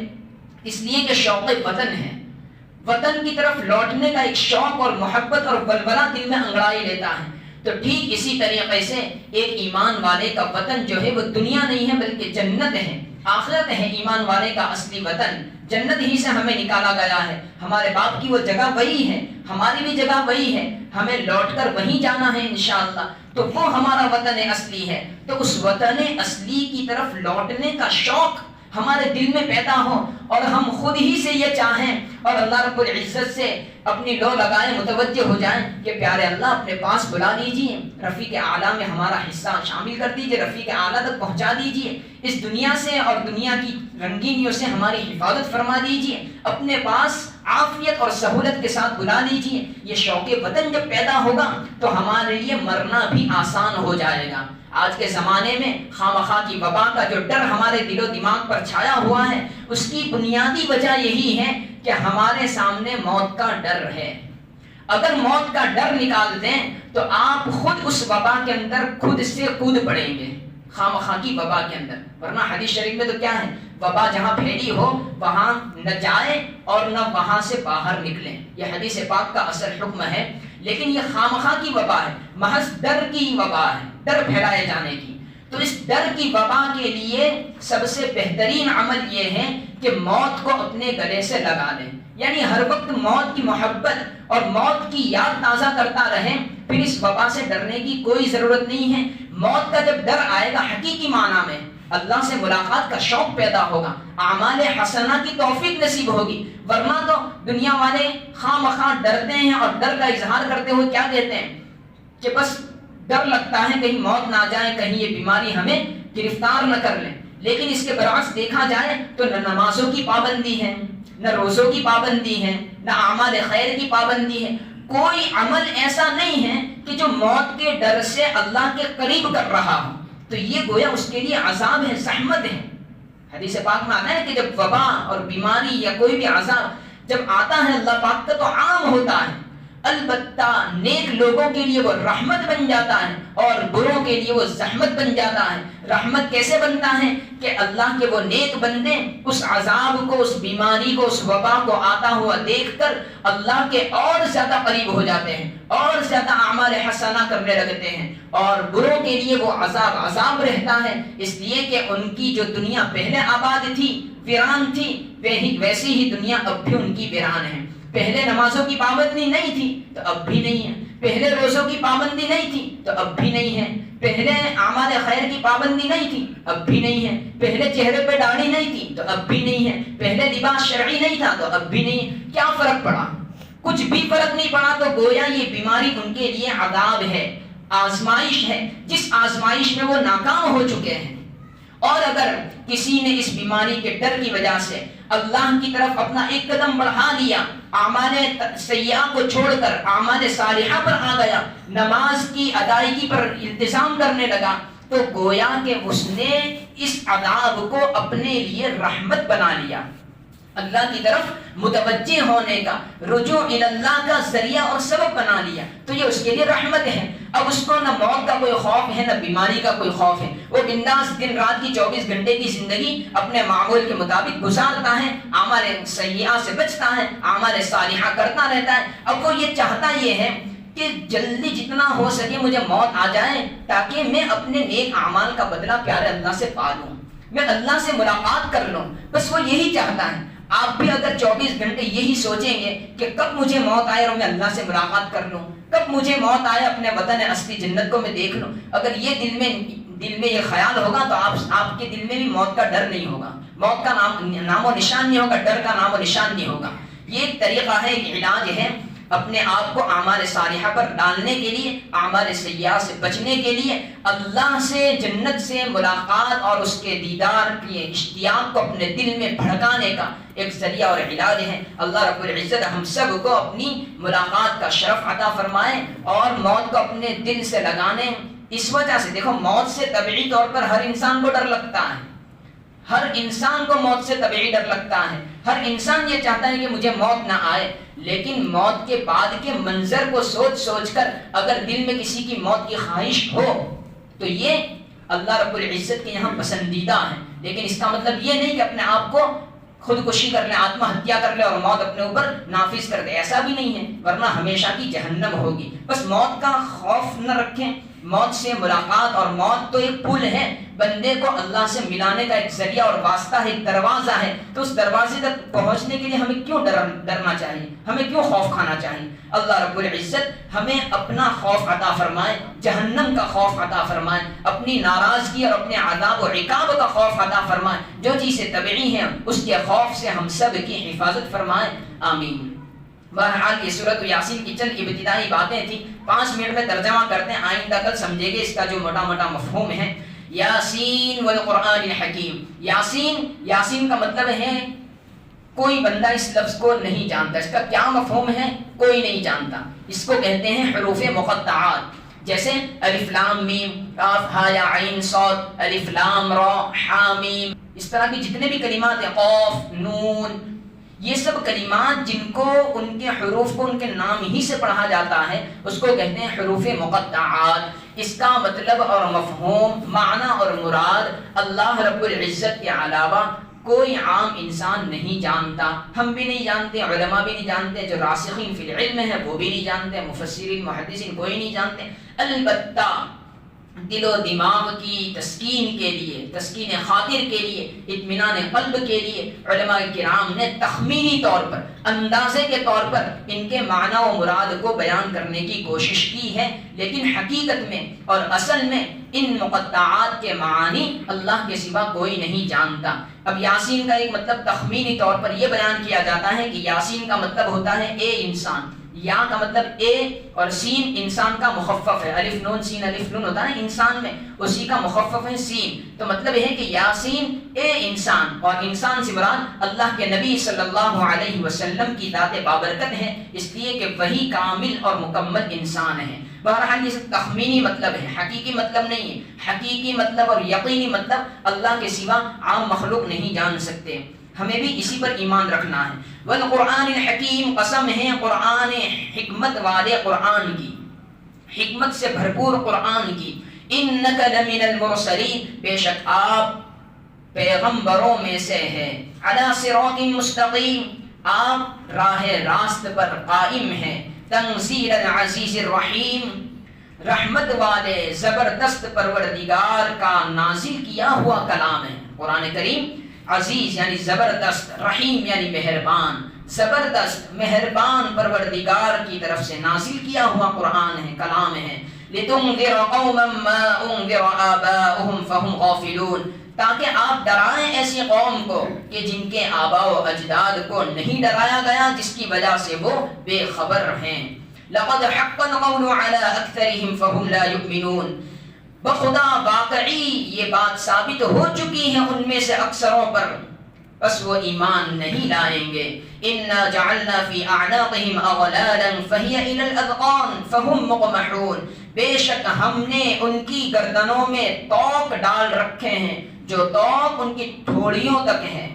اس لیے کہ شوق وطن ہے. وطن کی طرف لوٹنے کا ایک شوق اور محبت اور ولولہ دل میں انگڑائی لیتا ہے. تو ٹھیک اسی طریقے سے ایک ایمان والے کا وطن جو ہے وہ دنیا نہیں ہے بلکہ جنت ہے، آخرت ہے. ایمان والے کا اصلی وطن جنت ہی سے ہمیں نکالا گیا ہے. ہمارے باپ کی وہ جگہ وہی ہے، ہماری بھی جگہ وہی ہے، ہمیں لوٹ کر وہیں جانا ہے انشاءاللہ. تو وہ ہمارا وطن اصلی ہے. تو اس وطن اصلی کی طرف لوٹنے کا شوق ہمارے دل میں پیدا ہو اور ہم خود ہی سے یہ چاہیں اور اللہ رب العزت سے اپنی لو لگائیں، متوجہ ہو جائیں کہ پیارے اللہ اپنے پاس بلا لیجیے، رفیق اعلیٰ میں ہمارا حصہ شامل کر دیجیے، رفیق اعلیٰ تک پہنچا دیجیے، اس دنیا سے اور دنیا کی رنگینیوں سے ہماری حفاظت فرما دیجیے، اپنے پاس عافیت اور سہولت کے ساتھ بلا لیجیے. یہ شوق وطن جب پیدا ہوگا تو ہمارے لیے مرنا بھی آسان ہو جائے گا. آج کے زمانے میں خامخواہ کی وبا کا جو ڈر ہمارے دل و دماغ پر چھایا ہوا ہے، اس کی بنیادی وجہ یہی ہے کہ ہمارے سامنے موت کا ڈر ہے. اگر موت کا ڈر نکال دیں تو آپ خود اس وبا کے اندر خود سے کود پڑیں گے، خامخواہ کی وبا کے اندر. ورنہ حدیث شریف میں تو کیا ہے؟ وبا جہاں پھیلی ہو وہاں نہ جائیں اور نہ وہاں سے باہر نکلیں. یہ حدیث پاک کا اصل حکم ہے. لیکن یہ خامخواہ کی وبا ہے، محض ڈر کی وبا ہے، ڈر پھیلائے جانے کی. تو اس ڈر کی وبا کے لیے سب سے بہترین عمل یہ ہے کہ موت کو اپنے گلے سے لگا لیں. یعنی ہر وقت موت کی محبت اور موت کی یاد تازہ کرتا رہیں. پھر اس وبا سے ڈرنے کی کوئی ضرورت نہیں ہے. موت کا جب ڈر آئے گا حقیقی معنی میں اللہ سے ملاقات کا شوق پیدا ہوگا، اعمال حسنہ کی توفیق نصیب ہوگی. ورنہ تو دنیا والے خواہ مخواہ ڈرتے ہیں اور ڈر کا اظہار کرتے ہوئے کیا کہتے ہیں کہ بس ڈر لگتا ہے کہیں موت نہ جائے، کہیں یہ بیماری ہمیں گرفتار نہ کر لیں. لیکن اس کے برعکس دیکھا جائے تو نہ نمازوں کی پابندی ہے، نہ روزوں کی پابندی ہے، نہ اعمال خیر کی پابندی ہے. کوئی عمل ایسا نہیں ہے کہ جو موت کے ڈر سے اللہ کے قریب کر رہا ہو. تو یہ گویا اس کے لیے عذاب ہے، زحمت ہے. حدیث پاک میں آتا ہے کہ جب وبا اور بیماری یا کوئی بھی عذاب جب آتا ہے اللہ پاک کا تو عام ہوتا ہے. البتہ نیک لوگوں کے لیے وہ رحمت بن جاتا ہے اور بروں کے لیے وہ زحمت بن جاتا ہے. رحمت کیسے بنتا ہے کہ اللہ کے وہ نیک بندے اس عذاب کو، اس بیماری کو، اس وبا کو آتا ہوا دیکھ کر اللہ کے اور زیادہ قریب ہو جاتے ہیں اور زیادہ اعمال حسنہ کرنے لگتے ہیں. اور بروں کے لیے وہ عذاب رہتا ہے، اس لیے کہ ان کی جو دنیا پہلے آباد تھی، ویران تھی، ویسی ہی دنیا اب بھی ان کی ویران ہے. پہلے نمازوں کی پابندی نہیں تھی تو اب بھی نہیں ہے، پہلے روزوں کی پابندی نہیں تھی تو اب بھی نہیں ہے، پہلے اعمال خیر کی پابندی نہیں تھی اب بھی نہیں ہے، پہلے چہرے پہ داڑھی نہیں تھی تو اب بھی نہیں ہے، پہلے لباس شرعی نہیں تھا تو اب بھی نہیں ہے. کیا فرق پڑا؟ کچھ بھی فرق نہیں پڑا. تو گویا یہ بیماری ان کے لیے عذاب ہے، آزمائش ہے، جس آزمائش میں وہ ناکام ہو چکے ہیں. اور اگر کسی نے اس بیماری کے ڈر کی وجہ سے اللہ کی طرف اپنا ایک قدم بڑھا لیا، اعمال سیئہ کو چھوڑ کر اعمال صالحہ پر آ گیا، نماز کی ادائیگی پر التزام کرنے لگا، تو گویا کہ اس نے اس عذاب کو اپنے لیے رحمت بنا لیا، اللہ کی طرف متوجہ ہونے کا، رجوع اللہ کا ذریعہ اور سبب بنا لیا، تو یہ اس کے لیے رحمت ہے۔ اب اس کو نہ موت کا کوئی خوف ہے نہ بیماری کا کوئی خوف ہے، وہ بنداس دن رات کی 24 گھنٹے کی زندگی اپنے معمول کے مطابق گزارتا ہے، اعمال سیئہ سے بچتا ہے، اعمال صالحہ کرتا رہتا ہے۔ اب وہ یہ چاہتا یہ ہے کہ جلدی جتنا ہو سکے مجھے موت آ جائے تاکہ میں اپنے نیک اعمال کا بدلہ پیارے اللہ سے پا لوں، میں اللہ سے ملاقات کر لوں، بس وہ یہی چاہتا ہے۔ آپ بھی اگر 24 گھنٹے یہی سوچیں گے کہ کب مجھے موت آئے اور میں اللہ سے ملاقات کر لوں، کب مجھے موت آئے اپنے وطن اصلی جنت کو میں دیکھ لوں، اگر یہ دل میں یہ خیال ہوگا تو آپ کے دل میں بھی موت کا ڈر نہیں ہوگا، موت کا نام و نشان نہیں ہوگا، ڈر کا نام و نشان نہیں ہوگا۔ یہ ایک طریقہ ہے، ایک علاج ہے اپنے آپ کو اعمال صالحہ پر ڈالنے کے لیے، اعمال سیئہ سے بچنے کے لیے، اللہ سے جنت سے ملاقات اور اس کے دیدار کی اشتیاق کو اپنے دل میں بھڑکانے کا ایک ذریعہ اور علاج ہے۔ اللہ رب العزت ہم سب کو اپنی ملاقات کا شرف عطا فرمائے اور موت کو اپنے دل سے لگانے۔ اس وجہ سے دیکھو، موت سے طبعی طور پر ہر انسان کو ڈر لگتا ہے، ہر انسان کو موت سے طبعی ڈر لگتا ہے، ہر انسان یہ چاہتا ہے کہ مجھے موت نہ آئے، لیکن موت کے بعد کے منظر کو سوچ سوچ کر اگر دل میں کسی کی موت کی خواہش ہو تو یہ اللہ رب العزت کے یہاں پسندیدہ ہے، لیکن اس کا مطلب یہ نہیں کہ اپنے آپ کو خودکشی کر لے، آتم ہتیا کر لے اور موت اپنے اوپر نافذ کر دے، ایسا بھی نہیں ہے، ورنہ ہمیشہ کی جہنم ہوگی۔ بس موت کا خوف نہ رکھیں، موت سے ملاقات، اور موت تو ایک پل ہے، بندے کو اللہ سے ملانے کا ایک ذریعہ اور واسطہ ہے، ایک دروازہ ہے، تو اس دروازے تک پہنچنے کے لیے ہمیں کیوں ڈرنا چاہیے، ہمیں کیوں خوف کھانا چاہیے؟ اللہ رب العزت ہمیں اپنا خوف عطا فرمائے، جہنم کا خوف عطا فرمائے، اپنی ناراضگی اور اپنے عذاب و عقاب کا خوف عطا فرمائے، جو چیزیں طبعی ہیں اس کے خوف سے ہم سب کی حفاظت فرمائے، آمین۔ بہرحال یہ سورۃ یاسین کی چند ابتدائی باتیں تھیں، 5 منٹ میں ترجمہ کرتے ہیں، آئندہ کل سمجھے گے اس کا جو موٹا موٹا مفہوم ہے۔ یاسین والقرآن الحکیم، یاسین کا مطلب ہے کوئی بندہ اس لفظ کو نہیں جانتا، اس کا کیا مفہوم ہے کوئی نہیں جانتا، اس کو کہتے ہیں حروف مقطعات، جیسے الف لام میم، کاف ہا یا عین صاد، الف لام را حا میم، اس طرح کی جتنے بھی کلمات ہیں، قاف نون، یہ سب کلمات جن کو ان کے حروف کو ان کے نام ہی سے پڑھا جاتا ہے اس کو کہتے ہیں حروف مقطعات۔ اس کا مطلب اور مفہوم، معنی اور مراد اللہ رب العزت کے علاوہ کوئی عام انسان نہیں جانتا، ہم بھی نہیں جانتے، علماء بھی نہیں جانتے، جو راسخین فی العلم ہیں وہ بھی نہیں جانتے، مفسرین محدثین کوئی نہیں جانتے۔ البتہ دل و دماغ کی تسکین کے لیے، تسکین خاطر کے لیے، اطمینان قلب کے لیے علماء کرام نے تخمینی طور پر، اندازے کے طور پر ان کے معنی و مراد کو بیان کرنے کی کوشش کی ہے، لیکن حقیقت میں اور اصل میں ان مقطعات کے معانی اللہ کے سوا کوئی نہیں جانتا۔ اب یاسین کا ایک مطلب تخمینی طور پر یہ بیان کیا جاتا ہے کہ یاسین کا مطلب ہوتا ہے اے انسان، یا کا مطلب اے اور سین انسان کا مخفف ہے، الف نون سین الف نون ہوتا ہے انسان میں، اسی کا مخفف ہے سین، تو مطلب یہ ہے کہ یاسین اے انسان، اور انسان سے مراد اللہ کے نبی صلی اللہ علیہ وسلم کی ذات بابرکت ہے، اس لیے کہ وہی کامل اور مکمل انسان ہے۔ بہرحال یہ تخمینی مطلب ہے، حقیقی مطلب نہیں ہے، حقیقی مطلب اور یقینی مطلب اللہ کے سوا عام مخلوق نہیں جان سکتے، ہمیں بھی اسی پر ایمان رکھنا ہے۔ والقرآن الحکیم، قسم ہے قرآن حکمت والے قرآن کی، حکمت سے بھرپور قرآن کی۔ انک لمن المرسلین، بے شک آپ پیغمبروں میں سے ہے، علی صراط مستقیم، آپ راہ راست پر قائم ہیں۔ تنزیل العزیز الرحیم، رحمت والے زبردست پروردگار کا نازل کیا ہوا کلام ہے قرآن کریم۔ عزیز یعنی زبردست، رحیم یعنی مہربان، زبردست مہربان پروردگار کی طرف سے نازل کیا ہوا قرآن ہے، کلام ہے۔ لِتُنذِرَ قَوْمًا مَّا أُنذِرَ آبَاؤُهُمْ فَهُمْ غَافِلُونَ، تاکہ آپ ڈرائیں ایسی قوم کو کہ جن کے آباء و اجداد کو نہیں ڈرایا گیا، جس کی وجہ سے وہ بے خبر ہیں۔ لَقَدْ حَقَّ الْقَوْلُ عَلَىٰ أَكْثَرِهِمْ فَهُمْ لَا يُؤْمِنُونَ، بخدا واقعی یہ بات ثابت ہو چکی ہے ان میں سے اکثروں پر، بس وہ ایمان نہیں لائیں گے۔ اِنَّا جَعَلْنَا فِي أَعْنَاقِهِمْ أَغْلَالًا فَهِيَ إِلَى الْأَذْقَانِ فَهُمْ مُقْمَحُونَ، بے شک ہم نے ان کی گردنوں میں طوق ڈال رکھے ہیں جو توق ان کی ٹھوڑیوں تک ہے،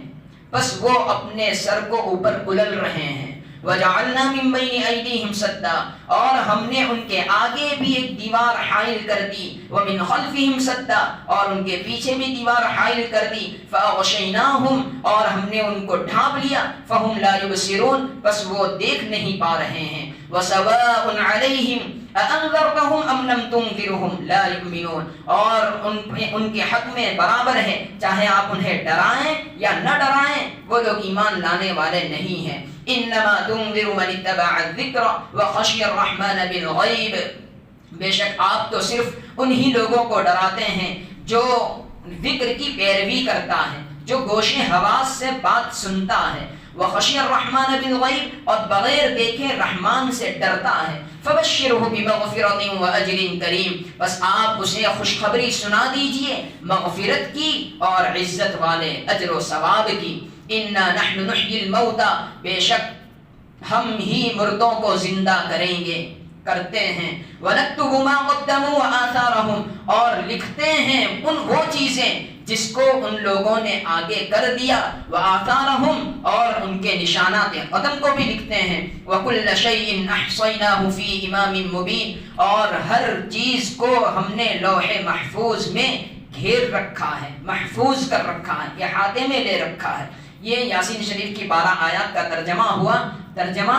بس وہ اپنے سر کو اوپر کلل رہے ہیں۔ وَجَعَلْنَا مِن بَيْنِ أَيْدِيهِمْ سَدًّا، اور ہم نے ان کے آگے بھی ایک دیوار حائل کر دی، وَمِنْ خَلْفِهِمْ سَدًّا، اور ان کے پیچھے بھی دیوار حائل کر دی، فَأَغْشَيْنَاهُمْ، اور ہم نے ان کو ڈھانپ لیا، فَهُمْ لَا يُبْصِرُونَ، بس وہ دیکھ نہیں پا رہے ہیں۔ وَسَوَاءٌ عَلَيْهِمْ أَأَنذَرْتَهُمْ أَمْ لَمْ تُنذِرْهُمْ لَا يُؤْمِنُونَ، اور ان کے حق میں برابر ہے، چاہے آپ انہیں ڈرائیں یا نہ ڈرائیں، وہ لوگ ایمان لانے والے نہیں ہیں۔ انما تنذر من اتبع الذکر وخشی الرحمن بالغیب، بے شک آپ تو صرف انہی لوگوں کو ڈراتے ہیں جو ذکر کی پیروی کرتا ہے، جو گوش حواس سے بات سنتا ہے، وخشی الرحمن بالغیب، اور بغیر دیکھے رحمان سے ڈرتا ہے۔ فبشرہ بمغفرۃ واجر کریم، بس آپ اسے خوشخبری سنا دیجئے مغفرت کی اور عزت والے اجر و ثواب کی۔ انا نحن نحیی الموتى، بے شک ہم ہی مردوں کو زندہ کریں گے، کرتے ہیں۔ ونکتب ما قدموا وآثارهم، اور لکھتے ہیں وہ چیزیں جس کو ان لوگوں نے آگے کر دیا، وآثارهم، اور ان کے نشانات قدم کو بھی لکھتے ہیں۔ وکل شیء احصیناہ فی امام مبین، اور ہر چیز کو ہم نے لوح محفوظ میں گھیر رکھا ہے، محفوظ کر رکھا ہے، احاطے میں لے رکھا ہے۔ یہ یاسین شریف کی 12 آیات کا ترجمہ ہوا۔ ترجمہ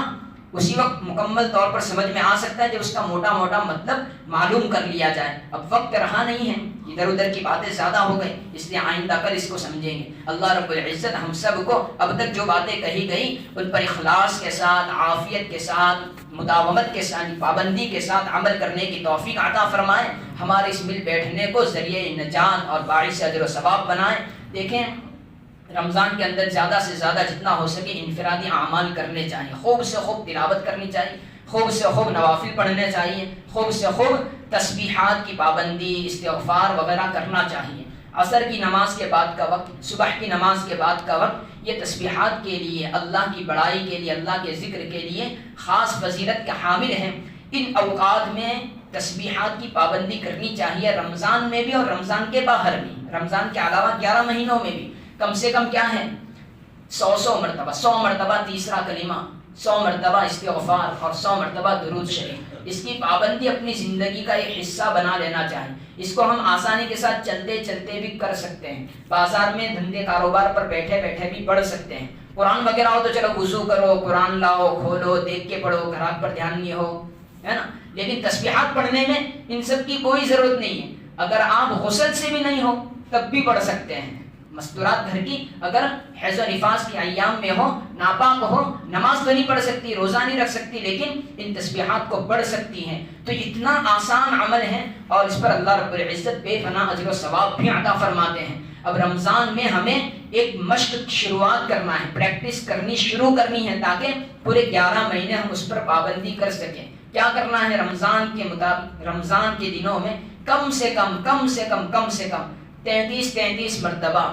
اسی وقت مکمل طور پر سمجھ میں آ سکتا ہے جب اس کا موٹا موٹا مطلب معلوم کر لیا جائے۔ اب وقت رہا نہیں ہے، ادھر ادھر کی باتیں زیادہ ہو گئی، اس لیے آئندہ کل اس کو سمجھیں گے۔ اللہ رب العزت ہم سب کو اب تک جو باتیں کہی گئی ان پر اخلاص کے ساتھ، عافیت کے ساتھ، مداومت کے ساتھ، پابندی کے ساتھ عمل کرنے کی توفیق عطا فرمائے۔ ہمارے اس مل بیٹھنے کو ذریعہ نجات اور باعث اجر و ثواب بنائے۔ دیکھیں، رمضان کے اندر زیادہ سے زیادہ جتنا ہو سکے انفرادی اعمال کرنے چاہیے، خوب سے خوب تلاوت کرنی چاہیے، خوب سے خوب نوافل پڑھنے چاہیے، خوب سے خوب تسبیحات کی پابندی، استغفار وغیرہ کرنا چاہیے۔ عصر کی نماز کے بعد کا وقت، صبح کی نماز کے بعد کا وقت، یہ تسبیحات کے لیے، اللہ کی بڑائی کے لیے، اللہ کے ذکر کے لیے خاص فضیلت کے حامل ہیں۔ ان اوقات میں تسبیحات کی پابندی کرنی چاہیے، رمضان میں بھی اور رمضان کے باہر بھی، رمضان کے علاوہ 11 مہینوں میں بھی کم سے کم کیا ہے 100 مرتبہ، 100 مرتبہ تیسرا کلمہ، 100 مرتبہ استغفار اور 100 مرتبہ درود شریف۔ اس کی پابندی اپنی زندگی کا ایک حصہ بنا لینا چاہیے۔ اس کو ہم آسانی کے ساتھ چلتے چلتے بھی کر سکتے ہیں، بازار میں دھندے کاروبار پر بیٹھے بیٹھے بھی پڑھ سکتے ہیں۔ قرآن وغیرہ ہو تو چلو وضو کرو، قرآن لاؤ، کھولو، دیکھ کے پڑھو، گھرات پر دھیان نہیں ہو، ہے نا۔ لیکن تسبیحات پڑھنے میں ان سب کی کوئی ضرورت نہیں ہے، اگر آپ غسل سے بھی نہیں ہو تب بھی پڑھ سکتے ہیں۔ مستورات گھر کی اگر حیض و نفاس کے ایام میں ہو، ناپاک ہو، نماز تو نہیں پڑھ سکتی، روزہ نہیں رکھ سکتی، لیکن ان تسبیحات کو پڑھ سکتی ہیں۔ تو اتنا آسان عمل ہے اور اس پر اللہ رب العزت بے پناہ اجر و ثواب بھی عطا فرماتے ہیں۔ اب رمضان میں ہمیں ایک مشق شروعات کرنا ہے، پریکٹس کرنی شروع کرنی ہے، تاکہ پورے 11 مہینے ہم اس پر پابندی کر سکیں۔ کیا کرنا ہے؟ رمضان کے مطابق رمضان کے دنوں میں کم سے کم 33 مرتبہ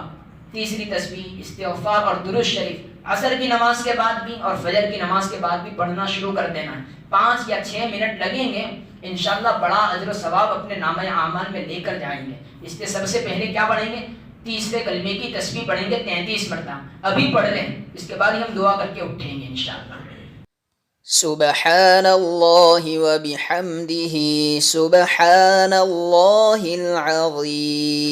تیسری تسبیح، استغفار اور درود شریف عصر کی نماز کے بعد بھی اور فجر کی نماز کے بعد بھی پڑھنا شروع کر دینا ہے۔ 5 یا 6 منٹ لگیں گے، انشاءاللہ بڑا اجر و ثواب اپنے نامہ اعمال میں لے کر جائیں گے۔ اس کے سب سے پہلے کیا پڑھیں گے؟ تیسرے کلمے کی تسبیح پڑھیں گے 33 مرتبہ، ابھی پڑھ لیں، اس کے بعد ہی ہم دعا کر کے اٹھیں گے انشاءاللہ۔ سبحان اللہ وبحمدہ، سبحان اللہ العظیم۔